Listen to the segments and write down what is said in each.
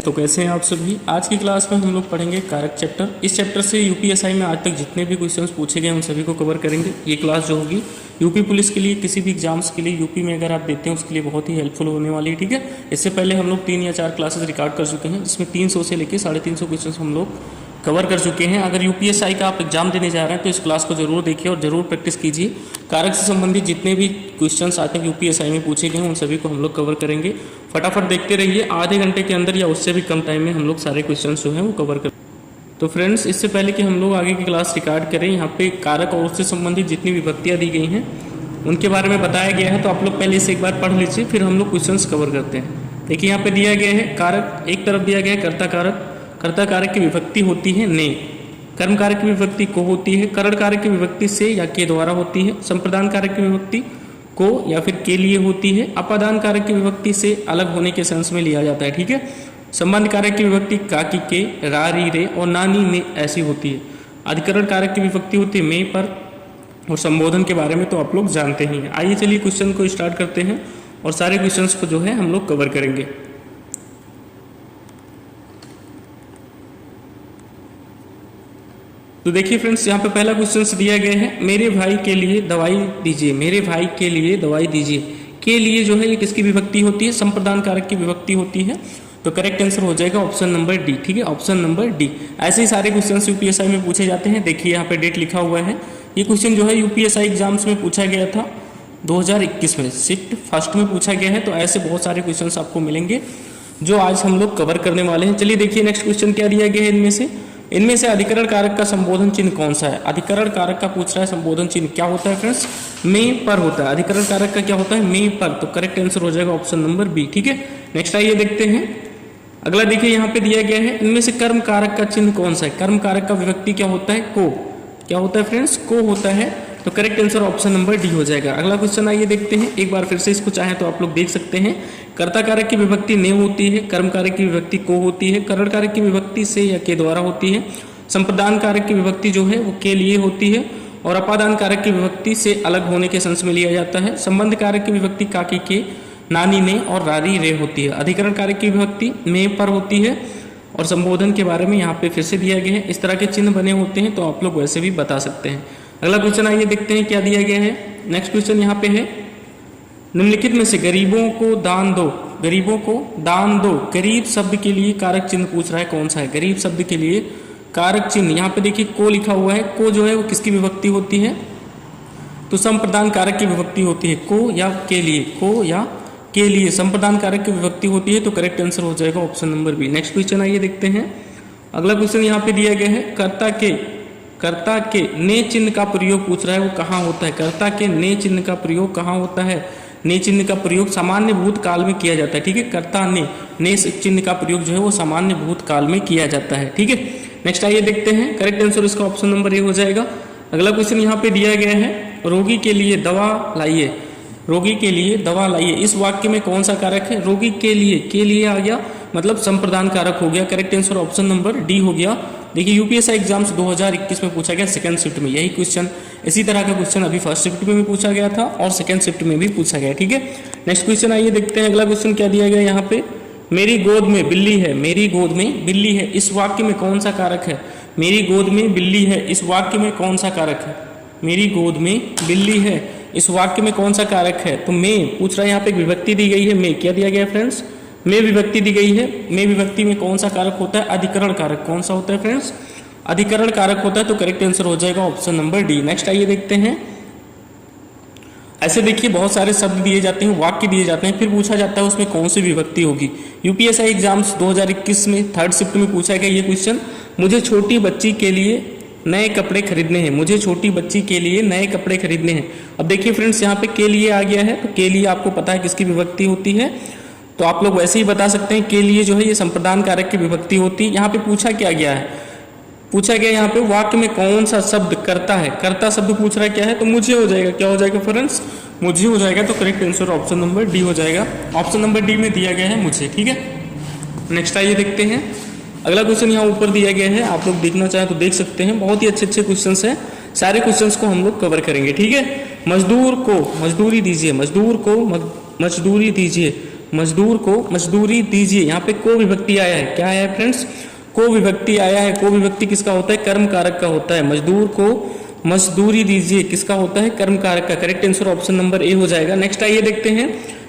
तो कैसे हैं आप सभी। आज की क्लास में हम लोग पढ़ेंगे कारक चैप्टर। इस चैप्टर से यूपीएसआई में आज तक जितने भी क्वेश्चंस पूछे गए उन सभी को कवर करेंगे। ये क्लास जो होगी यूपी पुलिस के लिए, किसी भी एग्जाम्स के लिए यूपी में अगर आप देते हैं उसके लिए बहुत ही हेल्पफुल होने वाली है। ठीक है, इससे पहले हम लोग 3 या 4 क्लासेस रिकॉर्ड कर चुके हैं जिसमें 300 से लेकर 350 क्वेश्चन हम लोग कवर कर चुके हैं। अगर यूपीएसआई का आप एग्जाम देने जा रहे हैं तो इस क्लास को जरूर देखिए और जरूर प्रैक्टिस कीजिए। कारक से संबंधित जितने भी क्वेश्चंस आज तक यूपीएसआई में पूछे गए हैं उन सभी को हम लोग कवर करेंगे। फटाफट देखते रहिए, आधे घंटे के अंदर या उससे भी कम टाइम में हम लोग सारे क्वेश्चंस जो हैं वो कवर कर। तो फ्रेंड्स, इससे पहले कि हम लोग आगे की क्लास रिकॉर्ड करें, यहाँ पे कारक और उससे संबंधित जितनी विभक्तियाँ दी गई हैं उनके बारे में बताया गया है, तो आप लोग पहले इसे एक बार पढ़ लीजिए, फिर हम लोग क्वेश्चंस कवर करते हैं। देखिए यहाँ पे दिया गया है कारक, एक तरफ दिया गया है कर्ता कारक। कर्ता कारक की विभक्ति होती है ने, कर्म कारक की विभक्ति को होती है, करण कारक की विभक्ति से या के द्वारा होती है, संप्रदान कारक की विभक्ति को या फिर के लिए होती है, अपादान कारक की विभक्ति से अलग होने के सेंस में लिया जाता है। ठीक है, संबंध कारक की विभक्ति का की के, रा री रे और नानी ने ऐसी होती है। अधिकरण कारक की विभक्ति होती है में पर, और संबोधन के बारे में तो आप लोग जानते ही हैं। आइए चलिए क्वेश्चन को स्टार्ट करते हैं और सारे क्वेश्चंस को जो है हम लोग कवर करेंगे। तो देखिए फ्रेंड्स, यहाँ पे पहला क्वेश्चन दिया गया है, मेरे भाई के लिए दवाई दीजिए। मेरे भाई के लिए दवाई दीजिए, के लिए जो है ये किसकी विभक्ति होती है? संप्रदान कारक की विभक्ति होती है। तो करेक्ट आंसर हो जाएगा ऑप्शन नंबर डी। ठीक है, ऑप्शन नंबर डी। ऐसे ही सारे क्वेश्चन यूपीएसआई में पूछे जाते हैं। देखिए यहाँ पे डेट लिखा हुआ है। ये क्वेश्चन जो है यूपीएसआई एग्जाम्स में पूछा गया था 2021 में, शिफ्ट फर्स्ट में पूछा गया है। तो ऐसे बहुत सारे क्वेश्चन आपको मिलेंगे जो आज हम लोग कवर करने वाले हैं। चलिए देखिए नेक्स्ट क्वेश्चन क्या दिया गया है। इनमें से अधिकरण कारक का संबोधन चिन्ह कौन सा है? अधिकरण कारक का पूछ रहा है, संबोधन चिन्ह क्या होता है फ्रेंड्स? में पर होता है। अधिकरण कारक का क्या होता है? में पर। तो करेक्ट आंसर हो जाएगा ऑप्शन नंबर बी। ठीक है, नेक्स्ट आइए देखते हैं अगला। देखिए यहाँ पे दिया गया है, इनमें से कर्म कारक का चिन्ह कौन सा है? कर्म कारक का विभक्ति क्या होता है? को। क्या होता है फ्रेंड्स? को होता है। तो correct answer option number D हो जाएगा। अगला क्वेश्चन आइए देखते हैं, एक बार फिर से इसको चाहे तो आप लोग देख सकते हैं। कर्ता कारक की विभक्ति ने होती है, कर्म कारक की विभक्ति को होती है, करण कारक की विभक्ति से या के द्वारा होती है, संप्रदान कारक की विभक्ति जो है वो के लिए होती है, और अपादान कारक की विभक्ति से अलग होने के सेंस में लिया जाता है। संबंध कारक की विभक्ति काकी के, नानी ने और रारी रे होती है। अधिकरण कारक की विभक्ति में पर होती है, और संबोधन के बारे में यहाँ पे फिर से दिया गया है। इस तरह के चिन्ह बने होते हैं तो आप लोग वैसे भी बता सकते हैं। अगला क्वेश्चन आइए देखते हैं क्या दिया गया है। नेक्स्ट क्वेश्चन यहाँ पे है, निम्नलिखित में से गरीबों को दान दो। गरीबों को दान दो, गरीब शब्द के लिए कारक चिन्ह पूछ रहा है, कौन सा है? गरीब शब्द के लिए कारक चिन्ह यहाँ पे देखिए को लिखा हुआ है। को जो है वो किसकी विभक्ति होती है? तो संप्रदान कारक की विभक्ति होती है। को या के लिए, को या के लिए संप्रदान कारक की विभक्ति होती है। तो करेक्ट आंसर हो जाएगा option number B. Next question आइए देखते हैं। अगला क्वेश्चन यहाँ पे दिया गया है, कर्ता के ने चिन्ह का प्रयोग पूछ रहा है, वो कहाँ होता है? कर्ता के ने चिन्ह का प्रयोग कहाँ होता है? ने चिन्ह का प्रयोग सामान्य भूतकाल में किया जाता है। ठीक है, कर्ता ने चिन्ह का प्रयोग जो है वो सामान्य भूतकाल में किया जाता है। ठीक है, नेक्स्ट आइए देखते हैं। करेक्ट आंसर इसका ऑप्शन नंबर ए हो जाएगा। अगला क्वेश्चन यहाँ पे दिया गया है, रोगी के लिए दवा लाइए। रोगी के लिए दवा लाइए, इस वाक्य में कौन सा कारक है? रोगी के लिए आ गया, मतलब संप्रदान कारक हो गया। Correct answer option number D हो गया। देखिए यूपीएसआई एग्जाम्स 2021 में पूछा गया सेकंड शिफ्ट में यही क्वेश्चन। इसी तरह का क्वेश्चन अभी फर्स्ट शिफ्ट में भी पूछा गया था और सेकंड शिफ्ट में भी पूछा गया। ठीक है, नेक्स्ट क्वेश्चन आइए देखते हैं। अगला क्वेश्चन क्या दिया गया यहाँ पे, मेरी गोद में बिल्ली है। मेरी गोद में बिल्ली है, इस वाक्य में कौन सा कारक है? मेरी गोद में बिल्ली है, इस वाक्य में कौन सा कारक है? मेरी गोद में बिल्ली है, इस वाक्य में कौन सा कारक है? तो में पूछ रहा है, यहाँ पे विभक्ति दी गई है। में क्या दिया गया है फ्रेंड्स? में विभक्ति दी गई है। में विभक्ति में कौन सा कारक होता है? अधिकरण कारक। कौन सा होता है फ्रेंड्स? अधिकरण कारक होता है। तो करेक्ट आंसर हो जाएगा ऑप्शन नंबर डी। नेक्स्ट आइए देखते हैं। ऐसे देखिए बहुत सारे शब्द दिए जाते हैं, वाक्य दिए जाते हैं, फिर पूछा जाता है उसमें कौन सी विभक्ति होगी। यूपीएसआई एग्जाम्स 2021 में थर्ड शिफ्ट में पूछा गया ये क्वेश्चन, मुझे छोटी बच्ची के लिए नए कपड़े खरीदने हैं। मुझे छोटी बच्ची के लिए नए कपड़े खरीदने हैं। अब देखिए फ्रेंड्स, यहाँ पे के लिए आ गया है, तो के लिए आपको पता है किसकी विभक्ति होती है, तो आप लोग वैसे ही बता सकते हैं। के लिए जो है ये संप्रदान कारक की विभक्ति होती है। यहाँ पे पूछा क्या गया है? पूछा गया यहाँ पे वाक्य में कौन सा शब्द करता है? कर्ता शब्द पूछ रहा है क्या है? तो मुझे हो जाएगा। क्या हो जाएगा फ्रेंड्स? मुझे हो जाएगा। तो correct answer option number D हो जाएगा। ऑप्शन नंबर डी में दिया गया है मुझे। ठीक है, नेक्स्ट आइए देखते हैं। अगला क्वेश्चन यहाँ ऊपर दिया गया है, आप लोग देखना चाहें तो देख सकते हैं। बहुत ही अच्छे क्वेश्चन हैं, सारे क्वेश्चंस को हम लोग कवर करेंगे। ठीक है, मजदूर को मजदूरी दीजिए। मजदूर को मजदूरी दीजिए, मजदूर को मजदूरी दीजिए। यहाँ पे को विभक्ति आया है, क्या आया है फ्रेंड्स, को विभक्ति आया है। को विभक्ति किसका होता है, कर्म कारक का होता है। मजदूर को मजदूरी दीजिए किसका होता है, कर्म कारक का। Correct answer option number A हो जाएगा। नेक्स्ट आइए देखते हैं,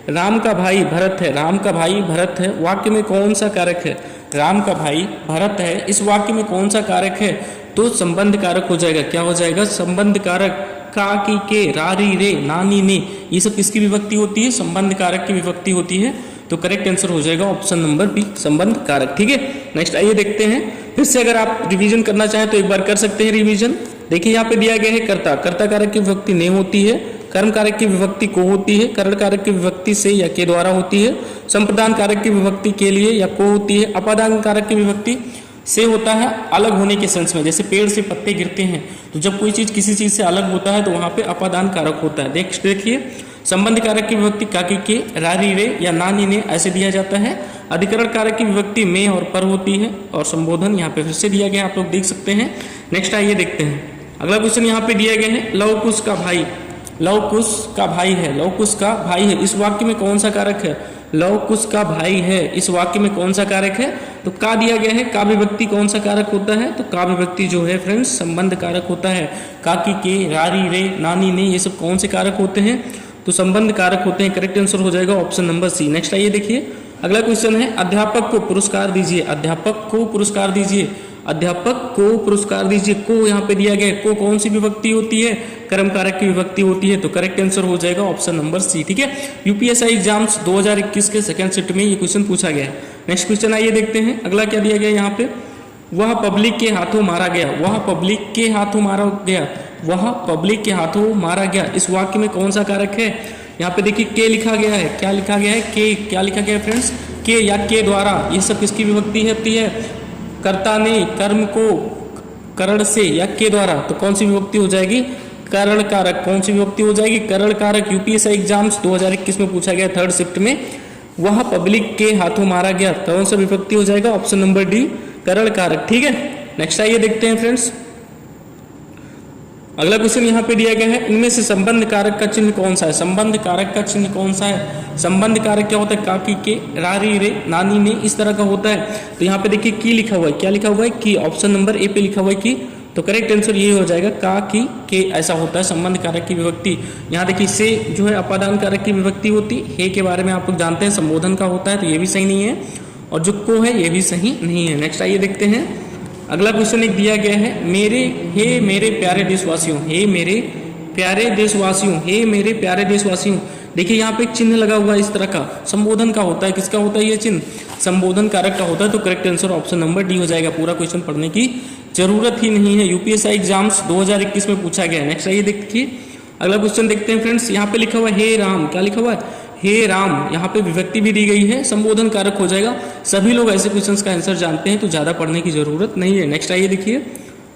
राम का भाई भरत है, राम का भाई भरत है, वाक्य में कौन सा कारक है, राम का भाई भरत है, इस वाक्य में कौन सा कारक है, तो संबंध कारक हो जाएगा। क्या हो जाएगा, संबंध कारक। का, की, के, रारी, रे, नानी, ने, ये सब किसकी विभक्ति होती है, संबंध कारक की विभक्ति होती है। तो करेक्ट आंसर हो जाएगा ऑप्शन नंबर बी, संबंध कारक। ठीक है, नेक्स्ट आइए देखते हैं। फिर से अगर आप रिवीजन करना चाहें तो एक बार कर सकते हैं रिवीजन। देखिए यहाँ पे दिया गया है कर्ता, कर्ता कारक की विभक्ति ने होती है, कर्म कारक की विभक्ति को होती है, करण कारक की विभक्ति से या के द्वारा होती है, संप्रदान कारक की विभक्ति के लिए या को होती है, अपादान कारक की विभक्ति से होता है अलग होने के सेंस में। जैसे पेड़ से पत्ते गिरते हैं तो जब कोई चीज किसी चीज से अलग होता है तो वहां पे अपादान कारक होता है। देखिए संबंध कारक की विभक्ति काकी के, रारी, रे या नानी, ने ऐसे दिया जाता है। अधिकरण कारक की विभक्ति में और पर होती है, और संबोधन यहाँ पे फिर से दिया गया, आप लोग देख सकते हैं। नेक्स्ट आइए देखते हैं, अगला क्वेश्चन यहाँ पे दिया गया है, लव कुश का भाई, लव कुश का भाई है, लव कुश का भाई है, इस वाक्य में कौन सा कारक है, लव कुश का भाई है, इस वाक्य में कौन सा कारक है, तो का दिया गया है। का विभक्ति कौन सा कारक होता है, तो का विभक्ति जो है फ्रेंड्स संबंध कारक होता है। काकी के, रारी, रे, नानी, ने, ये सब कौन से कारक होते हैं, तो संबंध कारक होते हैं। करेक्ट आंसर हो जाएगा ऑप्शन नंबर सी। नेक्स्ट आइए देखिए, अगला क्वेश्चन है, अध्यापक को पुरस्कार दीजिए, अध्यापक को पुरस्कार दीजिए, अध्यापक को पुरस्कार दीजिए। को यहाँ पे दिया गया, को कौन सी विभक्ति होती है, कर्म कारक की विभक्ति होती है। तो करेक्ट आंसर हो जाएगा ऑप्शन नंबर सी। ठीक है, यूपीएससी एग्जाम्स 2021 के सेकंड शिफ्ट में ये क्वेश्चन पूछा गया है। नेक्स्ट क्वेश्चन आइए देखते हैं, अगला क्या दिया गया यहाँ पे, वह पब्लिक के हाथों मारा गया, वह पब्लिक के हाथों मारा गया, वह पब्लिक के हाथों मारा गया, इस वाक्य में कौन सा कारक है। यहाँ पे देखिए के लिखा गया है, क्या लिखा गया है, के, क्या लिखा गया है फ्रेंड्स, के या के द्वारा, ये सब किसकी विभक्ति होती है, कर्ता ने कर्म को करण से या के द्वारा, तो कौन सी विभक्ति हो जाएगी, करण कारक। कौन सी विभक्ति हो जाएगी, करण कारक। यूपीएससी एग्जाम्स 2021 में पूछा गया थर्ड शिफ्ट में, वह पब्लिक के हाथों मारा गया, कौन सा विभक्ति हो जाएगा, ऑप्शन नंबर डी, करण कारक। ठीक है, नेक्स्ट आइए देखते हैं फ्रेंड्स, अगला क्वेश्चन यहाँ पे दिया गया है, इनमें से संबंध कारक का चिन्ह कौन सा है, संबंध कारक का चिन्ह कौन सा है। संबंध कारक क्या होता है, काकी के, रारी, रे, नानी, ने, इस तरह का होता है। तो यहाँ पे देखिए की लिखा हुआ है, क्या लिखा हुआ है, की, ऑप्शन नंबर ए पे लिखा हुआ है की। तो करेक्ट आंसर ये हो जाएगा, का, की, के, ऐसा होता है संबंध कारक की विभक्ति। यहाँ देखिए से जो है अपादान कारक की विभक्ति होती है, के बारे में आप लोग जानते हैं संबोधन का होता है, तो ये भी सही नहीं है, और जो को है ये भी सही नहीं है। नेक्स्ट आइए देखते हैं, अगला क्वेश्चन एक दिया गया है, मेरे, हे मेरे प्यारे देशवासियों, हे मेरे प्यारे देशवासियों, हे मेरे प्यारे देशवासियों। देखिए यहाँ पे एक चिन्ह लगा हुआ है इस तरह का, संबोधन का होता है, किसका होता है ये चिन्ह, संबोधन कारक का होता है। तो correct answer option number D हो जाएगा, पूरा क्वेश्चन पढ़ने की जरूरत ही नहीं है, यूपीएससी एग्जाम्स 2021 में पूछा गया है। नेक्स्ट आइए देखिए, अगला क्वेश्चन देखते हैं फ्रेंड्स, यहाँ पे लिखा हुआ है हे राम, क्या लिखा हुआ है, हे राम, यहाँ पे विभक्ति भी दी गई है, संबोधन कारक हो जाएगा। सभी लोग ऐसे क्वेश्चंस का आंसर जानते हैं, तो ज्यादा पढ़ने की जरूरत नहीं है। नेक्स्ट आइए देखिए,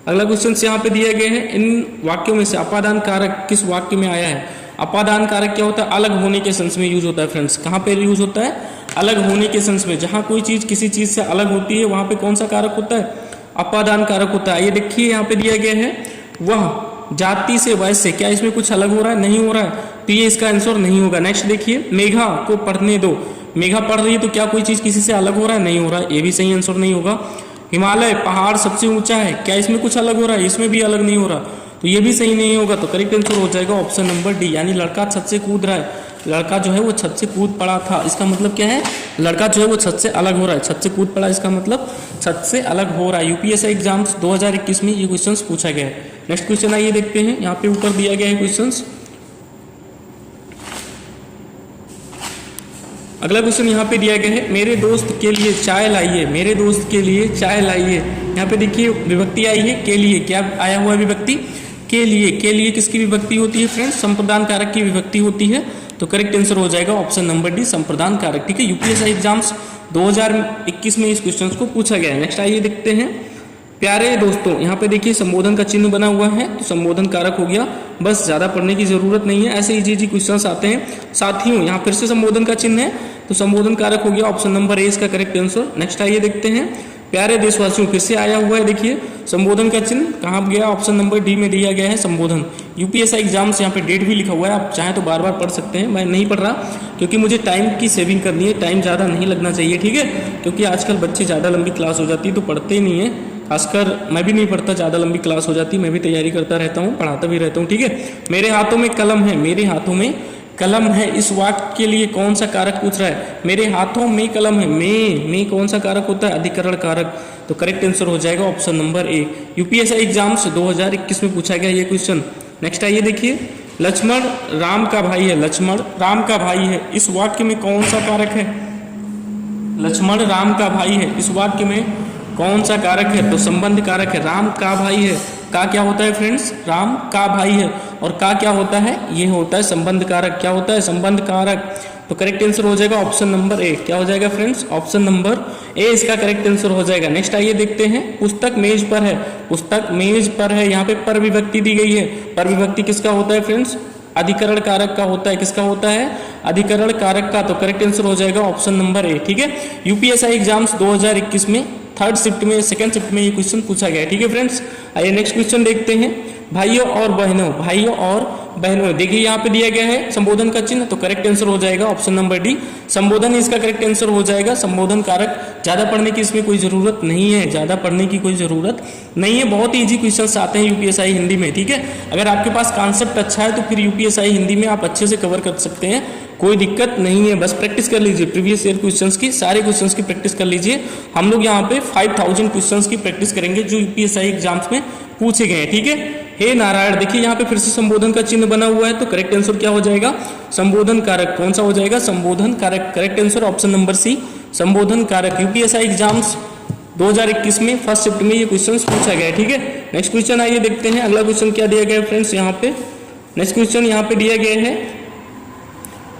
अगला क्वेश्चन यहाँ पे दिया गया है, इन वाक्यों में से अपादान कारक किस वाक्य में आया है। अपादान कारक क्या होता है, अलग होने के सेंस में यूज होता है फ्रेंड्स। कहाँ पे यूज होता है, अलग होने के सेंस में, जहाँ कोई चीज किसी चीज से अलग होती है वहां पे कौन सा कारक होता है, अपादान कारक होता है। ये देखिए यहाँ पे दिया गया है, वह जाति से वैसे, क्या इसमें कुछ अलग हो रहा है, नहीं हो रहा है, तो ये इसका आंसर नहीं होगा। नेक्स्ट देखिए, मेघा को पढ़ने दो, मेघा पढ़ रही है तो क्या कोई चीज किसी से अलग हो रहा है, नहीं हो रहा है, ये भी सही आंसर नहीं होगा। हिमालय पहाड़ सबसे ऊंचा है, क्या इसमें कुछ अलग हो रहा है, इसमें भी अलग नहीं हो रहा, तो ये भी सही नहीं होगा। तो करेक्ट आंसर हो जाएगा ऑप्शन नंबर डी, यानी लड़का छत से कूद रहा है, लड़का जो है वो छत से कूद पड़ा था, इसका मतलब क्या है, लड़का जो है वो छत से अलग हो रहा है, छत से कूद पड़ा इसका मतलब छत से अलग हो रहा है। यूपीएससी एग्जाम्स 2021 में ये क्वेश्चंस पूछा गया है। नेक्स्ट क्वेश्चन आइए देखते हैं, यहाँ पे ऊपर दिया गया है क्वेश्चंस। अगला क्वेश्चन यहाँ पे दिया गया है, मेरे दोस्त के लिए चाय लाइए, मेरे दोस्त के लिए चाय लाइए। यहाँ पे देखिए विभक्ति आई है के लिए, क्या आया हुआ है विभक्ति, के लिए। के लिए किसकी विभक्ति होती है फ्रेंड्स, संप्रदान कारक की विभक्ति होती है। तो करेक्ट आंसर हो जाएगा ऑप्शन नंबर डी, संप्रदान कारक। ठीक है, यूपीएससी एग्जाम्स 2021 में इस क्वेश्चन को पूछा गया है। नेक्स्ट आइए देखते हैं, प्यारे दोस्तों, यहाँ पे देखिए संबोधन का चिन्ह बना हुआ है, तो संबोधन कारक हो गया, बस ज्यादा पढ़ने की जरूरत नहीं है, ऐसे इजी क्वेश्चंस आते हैं। साथियों, यहाँ फिर से संबोधन का चिन्ह है, तो संबोधन कारक हो गया, ऑप्शन नंबर ए इसका करेक्ट आंसर। नेक्स्ट आइए देखते हैं, प्यारे देशवासियों, फिर से आया हुआ है, देखिए संबोधन का चिन्ह कहाँ गया, ऑप्शन नंबर डी में दिया गया है संबोधन। यूपीएससी एग्जाम्स यहाँ पे डेट भी लिखा हुआ है, आप चाहें तो बार बार पढ़ सकते हैं। मैं नहीं पढ़ रहा क्योंकि मुझे टाइम की सेविंग करनी है, टाइम ज़्यादा नहीं लगना चाहिए, ठीक है। क्योंकि आजकल बच्चे ज़्यादा लंबी क्लास हो जाती है तो पढ़ते ही नहीं है, खासकर मैं भी नहीं पढ़ता, ज़्यादा लंबी क्लास हो जाती, मैं भी तैयारी करता रहता हूँ, पढ़ाता भी रहता हूँ, ठीक है। मेरे हाथों में कलम है, मेरे हाथों में कलम है, इस वाक्य के लिए कौन सा कारक पूछ रहा है? मेरे हाथों में कलम है, में कौन सा कारक होता है? अधिकरण कारक। तो करेक्ट आंसर हो जाएगा option number A. UPSC exams 2021 में पूछा गया ये क्वेश्चन। नेक्स्ट आइए देखिए, लक्ष्मण राम का भाई है, लक्ष्मण राम का भाई है, इस वाक्य में कौन सा कारक है? लक्ष्मण राम का भाई है, इस वाक्य में कौन सा कारक है? तो संबंध कारक है। राम का भाई है, का क्या होता है फ्रेंड्स? राम का भाई है, और का क्या होता है? ये होता है संबंध कारक। क्या होता है? संबंध कारक। तो करेक्ट आंसर हो जाएगा ऑप्शन नंबर ए। क्या हो जाएगा फ्रेंड्स? ऑप्शन नंबर ए इसका करेक्ट आंसर हो जाएगा। नेक्स्ट आइए देखते हैं, पुस्तक मेज पर है, पुस्तक मेज पर है, यहाँ पे पर विभक्ति दी गई है। पर विभक्ति किसका होता है फ्रेंड्स? अधिकरण कारक का होता है। किसका होता है? अधिकरण कारक का। तो करेक्ट आंसर हो जाएगा ऑप्शन नंबर ए, ठीक है। यूपीएससी एग्जाम्स 2021 में थर्ड शिफ्ट में, सेकंड शिफ्ट में ये क्वेश्चन पूछा गया है, ठीक है फ्रेंड्स। आइए नेक्स्ट क्वेश्चन देखते हैं, भाइयों और बहनों, भाइयों और बहनों। देखिए यहाँ पे दिया गया है संबोधन का चिन्ह, तो करेक्ट आंसर हो जाएगा ऑप्शन नंबर डी, संबोधन इसका करेक्ट आंसर हो जाएगा। संबोधन कारक, ज्यादा पढ़ने की इसमें कोई जरूरत नहीं है, ज्यादा पढ़ने की कोई जरूरत नहीं है, बहुत ही इजी क्वेश्चंस आते हैं यूपीएससी हिंदी में, ठीक है। अगर आपके पास कॉन्सेप्ट अच्छा है तो फिर यूपीएससी हिंदी में आप अच्छे से कवर कर सकते हैं, कोई दिक्कत नहीं है। बस प्रैक्टिस कर लीजिए, प्रीवियस ईयर क्वेश्चंस की, सारे क्वेश्चंस की प्रैक्टिस कर लीजिए। हम लोग यहाँ पे 5000 क्वेश्चंस की प्रैक्टिस करेंगे जो यूपीएससी एग्जाम्स में पूछे गए हैं, ठीक है। हे नारायण, देखिए यहाँ पे फिर से संबोधन का चिन्ह बना हुआ है, तो करेक्ट आंसर क्या हो जाएगा? संबोधन कारक। कौन सा हो जाएगा? संबोधन कारक। Correct answer option number C, संबोधन कारक। यूपीएससी एग्जाम्स 2021 में फर्स्ट शिफ्ट में ये क्वेश्चन पूछा गया है, ठीक है। नेक्स्ट क्वेश्चन आइए देखते हैं, अगला क्वेश्चन क्या दिया गया है फ्रेंड्स यहाँ पे। नेक्स्ट क्वेश्चन यहाँ पे दिया गया है,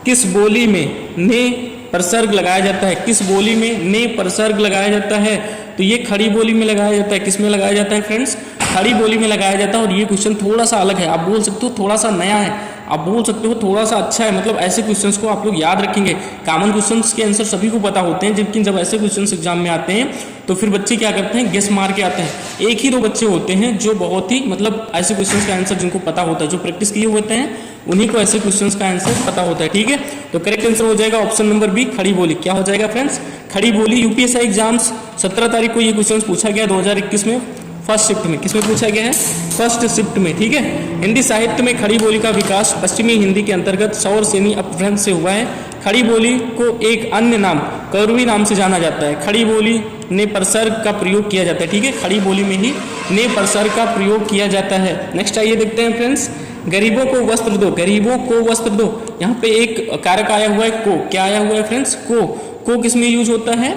किस बोली में ने प्रसर्ग लगाया जाता है? किस बोली में ने प्रसर्ग लगाया जाता है? तो ये खड़ी बोली में लगाया जाता है। किस में लगाया जाता है फ्रेंड्स? खड़ी बोली में लगाया जाता है। और ये क्वेश्चन थोड़ा सा अलग है, आप बोल सकते हो थोड़ा सा नया है, आप बोल सकते हो थोड़ा सा अच्छा है। मतलब ऐसे क्वेश्चंस को आप लोग याद रखेंगे। कॉमन क्वेश्चंस के आंसर सभी को पता होते हैं, लेकिन जब ऐसे क्वेश्चंस एग्जाम में आते हैं तो फिर बच्चे क्या करते हैं? गेस मार के आते हैं। एक ही दो बच्चे होते हैं जो बहुत ही मतलब ऐसे क्वेश्चंस का आंसर जिनको पता होता है, जो प्रैक्टिस किए होते हैं उन्हीं को ऐसे क्वेश्चंस का आंसर पता होता है, ठीक है। तो करेक्ट आंसर हो जाएगा ऑप्शन नंबर बी, खड़ी बोली। क्या हो जाएगा फ्रेंड्स? खड़ी बोली। यूपीएससी एग्जाम्स 17 तारीख को ये क्वेश्चन पूछा गया 2021 में फर्स्ट शिफ्ट में। किसमें पूछा गया है? फर्स्ट शिफ्ट में, ठीक है। हिंदी साहित्य में खड़ी बोली का विकास पश्चिमी हिंदी के अंतर्गत सौर सेनी अपभ्रंश से हुआ है। खड़ी बोली को एक अन्य नाम कौरवी नाम से जाना जाता है। खड़ी बोली ने प्रसर्ग का प्रयोग किया जाता है, ठीक है। खड़ी बोली में ही ने प्रसर्ग का प्रयोग किया जाता है। नेक्स्ट आइए देखते हैं फ्रेंड्स, गरीबों को वस्त्र दो, गरीबों को वस्त्र दो। यहाँ पे एक कारक आया हुआ है को। क्या आया हुआ है फ्रेंड्स? को किस में यूज होता है?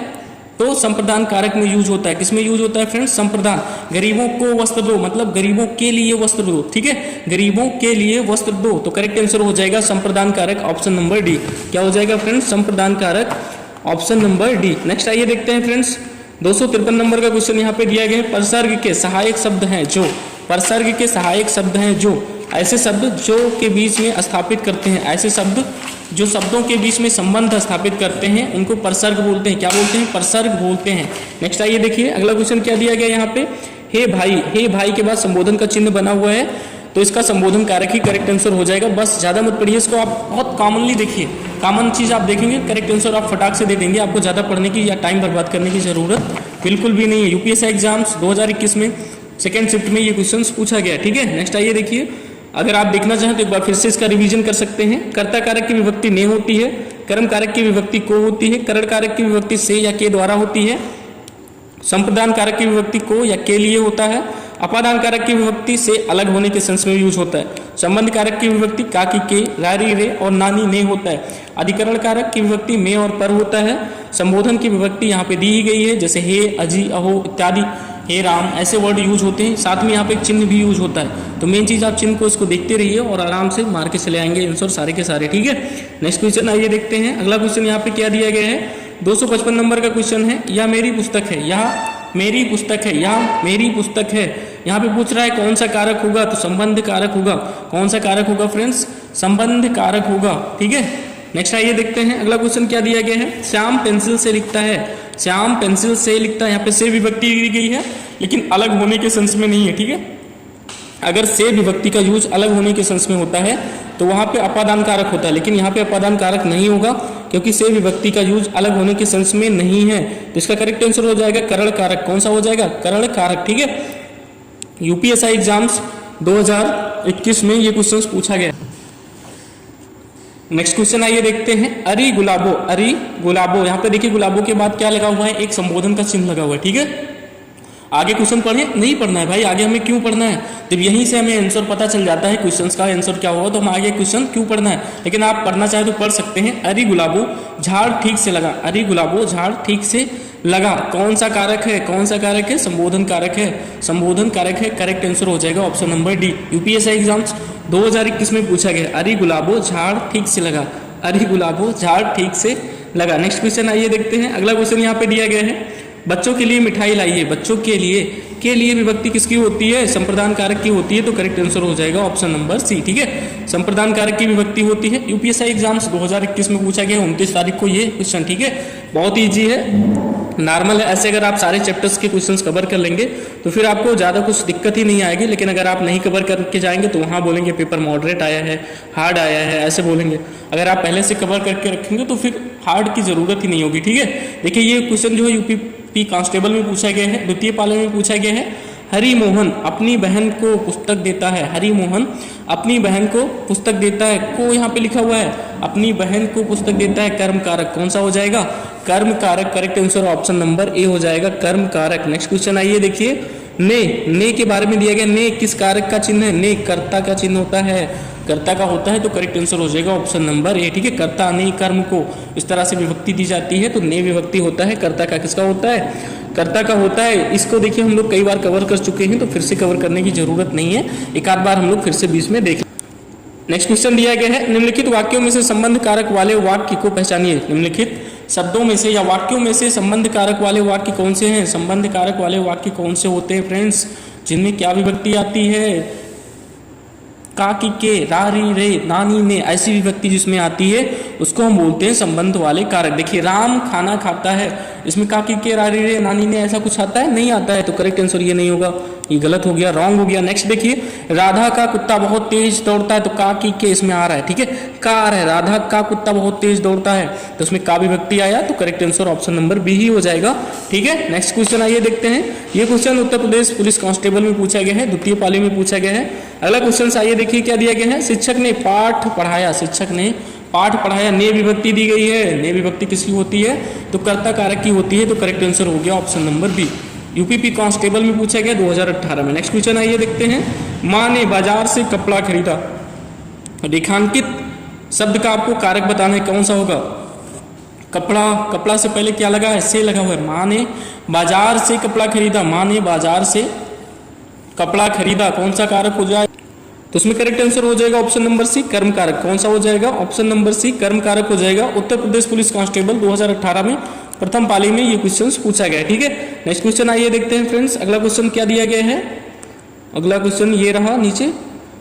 तो संप्रदान कारक में यूज होता है। किसमें यूज होता है फ्रेंड्स? संप्रदान। गरीबों को वस्त्र दो मतलब गरीबों के लिए वस्त्र दो, ठीक है। गरीबों के लिए वस्त्र दो। तो करेक्ट आंसर हो जाएगा संप्रदान कारक, ऑप्शन नंबर डी। क्या हो जाएगा फ्रेंड्स? संप्रदान कारक, ऑप्शन नंबर डी। नेक्स्ट आइए देखते हैं फ्रेंड्स, 253 नंबर का क्वेश्चन यहाँ पे दिया गया है, प्रसर्ग के सहायक शब्द हैं जो, प्रसर्ग के सहायक शब्द हैं जो, ऐसे शब्द जो के बीच में स्थापित करते हैं, ऐसे शब्द जो शब्दों के बीच में संबंध स्थापित करते हैं उनको प्रसर्ग बोलते हैं। क्या बोलते हैं? प्रसर्ग बोलते हैं। नेक्स्ट आइए देखिए, अगला क्वेश्चन क्या दिया गया यहाँ पे, हे भाई। हे भाई के बाद संबोधन का चिन्ह बना हुआ है, तो इसका संबोधन कारक ही करेक्ट आंसर हो जाएगा। बस ज्यादा मत पढ़िए इसको, आप बहुत कॉमनली देखिए, कॉमन चीज आप देखेंगे, करेक्ट आंसर आप फटाक से दे देंगे। आपको ज्यादा पढ़ने की या टाइम बर्बाद करने की जरूरत बिल्कुल भी नहीं है। यूपीएससी एग्जाम्स 2021 में सेकेंड शिफ्ट में ये क्वेश्चन पूछा गया, ठीक है। नेक्स्ट आइए देखिए, अगर आप देखना चाहें तो एक बार फिर से इसका रिवीजन कर सकते हैं। कर्ता कारक की विभक्ति ने होती है, कर्म कारक की विभक्ति को होती है, करण कारक की विभक्ति से या के द्वारा होती है, संप्रदान कारक की विभक्ति को या के लिए होता है, अपादान कारक की विभक्ति से अलग होने के सेंस में यूज होता है, संबंध कारक की विभक्ति का की के, रारी रे और नानी ने होता है, अधिकरण कारक की विभक्ति में और पर होता है, संबोधन की विभक्ति यहाँ पे दी ही गई है, जैसे हे, अजी, अहो इत्यादि, हे राम, ऐसे वर्ड यूज होते हैं। साथ में यहाँ पे एक चिन्ह भी यूज होता है। तो मेन चीज आप चिन्ह को इसको देखते रहिए और आराम से मार के चले आएंगे आंसर सारे के सारे, ठीक है। नेक्स्ट क्वेश्चन आइए देखते हैं, अगला क्वेश्चन यहाँ पे क्या दिया गया है, 255 नंबर का क्वेश्चन है, यह मेरी पुस्तक है, यह मेरी पुस्तक है, यह मेरी पुस्तक है। यहाँ पे पूछ रहा है कौन सा कारक होगा, तो संबंध कारक होगा। कौन सा कारक होगा फ्रेंड्स? संबंध कारक होगा, ठीक है। नेक्स्ट आइए देखते हैं, अगला क्वेश्चन क्या दिया गया है, श्याम पेंसिल से लिखता है, श्याम पेंसिल से लिखता है। यहाँ पे से विभक्ति दी गई है लेकिन अलग होने के सेंस में नहीं है, ठीक है। अगर से विभक्ति का यूज अलग होने के सेंस में होता है तो वहां पे अपादान कारक होता है, लेकिन यहाँ पे अपादान कारक नहीं होगा क्योंकि से विभक्ति का यूज अलग होने के सेंस में नहीं है। तो इसका करेक्ट आंसर हो जाएगा करण कारक। कौन सा हो जाएगा? करण कारक। ठीक है, यूपीएससी एग्जाम्स 2021 में ये क्वेश्चंस पूछा गया। नेक्स्ट क्वेश्चन आइए देखते हैं। अरी गुलाबो, अरी गुलाबो, यहाँ पे देखिए गुलाबो के बाद क्या लगा हुआ है? एक संबोधन का चिन्ह लगा हुआ है। ठीक है, आगे क्वेश्चन पढ़े? नहीं पढ़ना है भाई, आगे हमें क्यों पढ़ना है? जब यहीं से हमें आंसर पता चल जाता है क्वेश्चंस का आंसर क्या होगा तो हम आगे क्वेश्चन क्यों पढ़ना है? लेकिन आप पढ़ना चाहे तो पढ़ सकते हैं। अरी गुलाबो झाड़ ठीक से लगा, अरी गुलाबो झाड़ ठीक से लगा। कौन सा कारक है? कौन सा कारक है? संबोधन कारक है, संबोधन कारक है। करेक्ट आंसर हो जाएगा option number D. UPSC exams 2021 में पूछा गया, अरी गुलाबो झाड़ ठीक से लगा, अरी गुलाबो झाड़ ठीक से लगा। नेक्स्ट क्वेश्चन आइए देखते हैं। अगला क्वेश्चन यहाँ पे दिया गया है, बच्चों के लिए मिठाई लाइए। बच्चों के लिए विभक्ति किसकी होती है? संप्रदान कारक की होती है। तो करेक्ट आंसर हो जाएगा ऑप्शन नंबर सी। ठीक है, संप्रदान कारक की विभक्ति होती है। यूपीएससी एग्जाम्स 2021 में पूछा गया 29 तारीख को ये क्वेश्चन। ठीक है, बहुत ईजी है, नॉर्मल है। ऐसे अगर आप सारे चैप्टर्स के क्वेश्चंस कवर कर लेंगे तो फिर आपको ज़्यादा कुछ दिक्कत ही नहीं आएगी। लेकिन अगर आप नहीं कवर करके जाएंगे तो वहाँ बोलेंगे पेपर मॉडरेट आया है, हार्ड आया है, ऐसे बोलेंगे। अगर आप पहले से कवर करके रखेंगे तो फिर हार्ड की जरूरत ही नहीं होगी। ठीक है, देखिए ये क्वेश्चन जो है यूपी कांस्टेबल में पूछा गया है, द्वितीय पाले में पूछा गया है। हरि मोहन अपनी बहन को पुस्तक देता है, हरि मोहन अपनी बहन को पुस्तक देता है, को यहाँ पे लिखा हुआ है, अपनी बहन को पुस्तक देता है। कर्म कारक कौन सा हो जाएगा? कर्म कारक। Correct answer option number A हो जाएगा, कर्म कारक। नेक्स्ट क्वेश्चन आइए देखिए, ने के बारे में दिया गया, ने किस कारक का चिन्ह है? ने कर्ता का चिन्ह होता है, कर्ता का होता है। तो करेक्ट आंसर हो जाएगा ऑप्शन नंबर ए। ठीक है, कर्ता ने कर्म को इस तरह से विभक्ति दी जाती है तो ने विभक्ति होता है। कर्ता का किसका होता है? कर्ता का होता है। इसको देखिए हम लोग कई बार कवर कर चुके हैं तो फिर से कवर करने की जरूरत नहीं है, एक आध बार हम लोग फिर से बीच में देख। नेक्स्ट क्वेश्चन दिया गया है, निम्नलिखित वाक्यों में से संबंध कारक वाले वाक्य को पहचानिए। निम्नलिखित शब्दों में से या वाक्यों में से संबंध कारक वाले वाक्य कौन से हैं? संबंध कारक वाले वाक्य कौन से होते हैं फ्रेंड्स? जिनमें क्या विभक्ति आती है? का, की, के, रा, री, रे, नानी, ने, ऐसी विभक्ति जिसमें आती है उसको हम बोलते हैं संबंध वाले कारक। देखिए राम खाना खाता है, इसमें का, की, के, रा, री, रे, नानी, ने ऐसा कुछ आता है? नहीं आता है। तो करेक्ट आंसर ये नहीं होगा, ये गलत हो गया, रॉन्ग हो गया। नेक्स्ट देखिए, राधा का कुत्ता बहुत तेज दौड़ता है, तो का, की, के इसमें आ रहा है। ठीक है, का आ रहा है, राधा का कुत्ता बहुत तेज दौड़ता है तो उसमें का विभक्ति आया। तो correct answer option number B ही हो जाएगा। ठीक है, नेक्स्ट क्वेश्चन आइए देखते हैं। ये question Uttar Pradesh police constable में पूछा गया है, द्वितीय पाली में पूछा गया है। अगला क्वेश्चन आइए देखिए क्या दिया गया है, शिक्षक ने पाठ पढ़ाया, शिक्षक ने पाठ पढ़ाया, ने विभक्ति दी गई है। ने विभक्ति किसकी होती है? तो कर्ता कारक की होती है। तो करेक्ट आंसर हो गया option number B. UPP constable में पूछा गया 2018 में। नेक्स्ट क्वेश्चन आइए देखते हैं, माँ ने बाजार से कपड़ा खरीदा। रेखांकित शब्द का आपको कारक बताना है, कौन सा होगा? कपड़ा, कपड़ा से पहले क्या लगा है? से लगा हुआ है। माँ ने बाजार से कपड़ा खरीदा, माँ ने बाजार से कपड़ा खरीदा, कौन सा कारक हो जाए? तो उसमें करेक्ट आंसर हो जाएगा ऑप्शन नंबर सी, कर्म कारक। कौन सा हो जाएगा? ऑप्शन नंबर सी, कर्म कारक हो जाएगा। उत्तर प्रदेश पुलिस कांस्टेबल 2018 में प्रथम पाली में ये क्वेश्चन पूछा गया है। ठीक है, नेक्स्ट क्वेश्चन आइए देखते हैं फ्रेंड्स। अगला क्वेश्चन क्या दिया गया है? अगला क्वेश्चन ये रहा नीचे,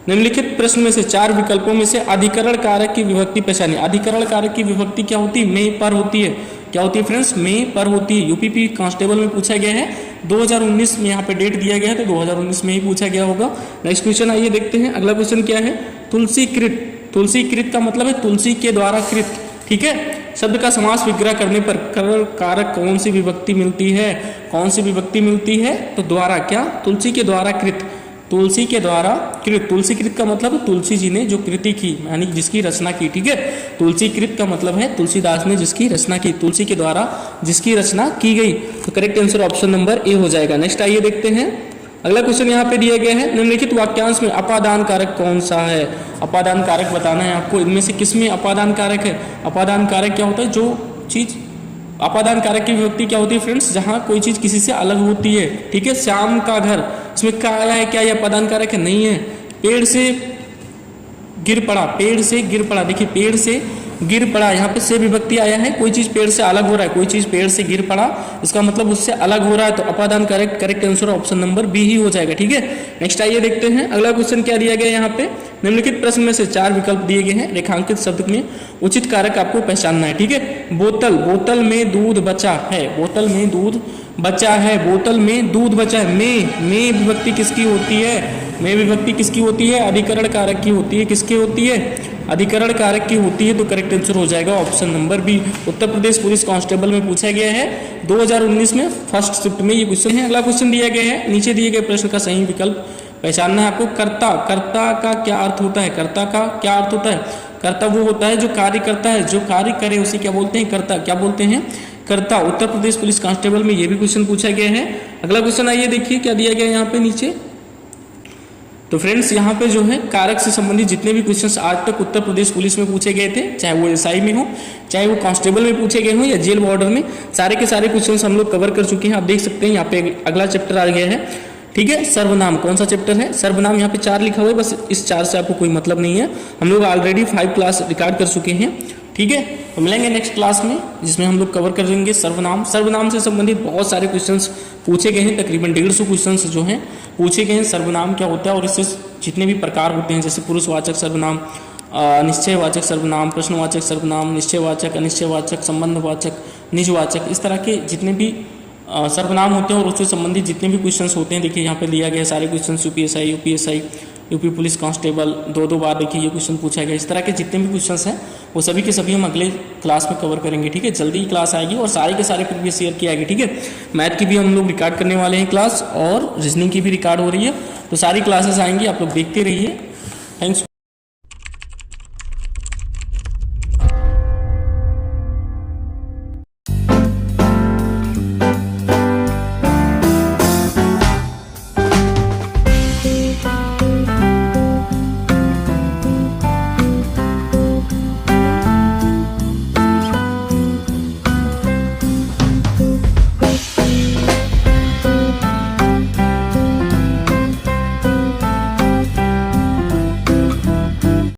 निम्नलिखित प्रश्न में से 4 विकल्पों में से अधिकरण कारक की विभक्ति पहचानिए। अधिकरण कारक की विभक्ति क्या होती है? में, पर होती है। क्या होती है फ्रेंड्स? में, पर होती है। यूपीपी कांस्टेबल में पूछा गया है 2019 में, यहाँ पे डेट दिया गया है तो 2019 में ही पूछा गया होगा। नेक्स्ट क्वेश्चन आइए देखते हैं। अगला क्वेश्चन क्या है? तुलसीकृत। तुलसीकृत का मतलब है तुलसी के द्वारा कृत। ठीक है, शब्द का समास विग्रह करने पर करण कारक कौन सी विभक्ति मिलती है? कौन सी विभक्ति मिलती है? तो द्वारा। क्या? तुलसी के द्वारा कृत, तुलसी के द्वारा कृत। तुलसी कृत का मतलब तुलसी जी ने जो कृति की, यानी जिसकी रचना की। ठीक है, तुलसी कृत का मतलब है तुलसीदास ने जिसकी रचना की, तुलसी के द्वारा जिसकी रचना की गई। तो correct answer option number A हो जाएगा। नेक्स्ट आइए देखते हैं। अगला क्वेश्चन यहाँ पे दिया गया है, निम्नलिखित वाक्यांश में अपादान कारक कौन सा है? अपादान कारक बताना है आपको। इनमें से किसमें अपादान कारक है? अपादान कारक क्या होता है? जो चीज, अपादान कारक की विभक्ति क्या होती है फ्रेंड्स? जहां कोई चीज किसी से अलग होती है। ठीक है, श्याम का घर, इसमें क्या आया है? क्या यह अपादान कारक है? नहीं है। पेड़ से गिर पड़ा, पेड़ से गिर पड़ा, देखिए पेड़ से गिर पड़ा, यहाँ पे से विभक्ति आया है। कोई चीज पेड़ से अलग हो रहा है, कोई चीज पेड़ से गिर पड़ा, इसका मतलब उससे अलग हो रहा है। तो अपादान कारक correct answer option number B ही हो जाएगा। ठीक है, नेक्स्ट आइए देखते हैं। अगला क्वेश्चन क्या दिया गया यहाँ पे, निम्नलिखित प्रश्न में से 4 विकल्प दिए गए हैं, रेखांकित शब्द में उचित कारक आपको पहचानना है। ठीक है, बोतल, बोतल में दूध बचा है, बोतल में दूध बचा है, बोतल में दूध बचा है। में विभक्ति किसकी होती है? में विभक्ति किसकी होती है? अधिकरण कारक की होती है। किसकी होती है? अधिकरण कारक की होती है। तो करेक्ट आंसर हो जाएगा option number B. Uttar Pradesh police constable में पूछा गया है 2019 में फर्स्ट शिफ्ट में ये क्वेश्चन है। अगला क्वेश्चन दिया गया है, नीचे दिए गए प्रश्न का सही विकल्प पहचानना है आपको। कर्ता, कर्ता का क्या अर्थ होता है? कर्ता का क्या अर्थ होता है? कर्ता वो होता है जो कार्य करता है, जो कार्य करे उसे क्या बोलते हैं? कर्ता। क्या बोलते हैं? कर्ता। उत्तर प्रदेश पुलिस कांस्टेबल में ये भी क्वेश्चन पूछा गया है। अगला क्वेश्चन आइए देखिए क्या दिया गया है यहाँ पे नीचे। तो फ्रेंड्स यहाँ पे जो है कारक से संबंधित जितने भी क्वेश्चंस आज तक उत्तर प्रदेश पुलिस में पूछे गए थे, चाहे वो एसआई में हो, चाहे वो कांस्टेबल में पूछे गए हो या जेल बॉर्डर में, सारे के सारे क्वेश्चंस हम लोग कवर कर चुके हैं। आप देख सकते हैं यहाँ पे अगला चैप्टर आ गया है, ठीक है। सर्वनाम कौन सा चैप्टर है? सर्वनाम। यहाँ पे 4 लिखा हुआ है, बस इस 4 से आपको कोई मतलब नहीं है। हम लोग ऑलरेडी 5 क्लास रिकॉर्ड कर चुके हैं, ठीक है। तो मिलेंगे नेक्स्ट क्लास में जिसमें हम लोग कवर कर लेंगे सर्वनाम। सर्वनाम से संबंधित बहुत सारे क्वेश्चंस पूछे गए हैं, तकरीबन 150 क्वेश्चंस जो हैं पूछे गए हैं। सर्वनाम क्या होता है और इससे जितने भी प्रकार होते हैं, जैसे पुरुषवाचक सर्वनाम, निश्चयवाचक सर्वनाम, प्रश्नवाचक सर्वनाम, निश्चयवाचक, अनिश्चयवाचक, संबंधवाचक, निजवाचक, इस तरह के जितने भी सर्वनाम होते हैं और उससे संबंधित जितने भी क्वेश्चंस होते हैं, देखिए यहाँ पे दिया गया है सारे questions. UPSI, UP police constable 2-2 बार देखिए ये क्वेश्चन पूछा गया। इस तरह के जितने भी क्वेश्चंस हैं वो सभी के सभी हम अगले क्लास में कवर करेंगे, ठीक है। जल्दी ही क्लास आएगी और सारे के सारे प्रीवियस ईयर की आएगी, ठीक है। मैथ की भी हम लोग रिकॉर्ड करने वाले हैं क्लास, और रीजनिंग की भी रिकॉर्ड हो रही है। तो सारी क्लासेस आएंगी, आप लोग देखते रहिए। थैंक्स।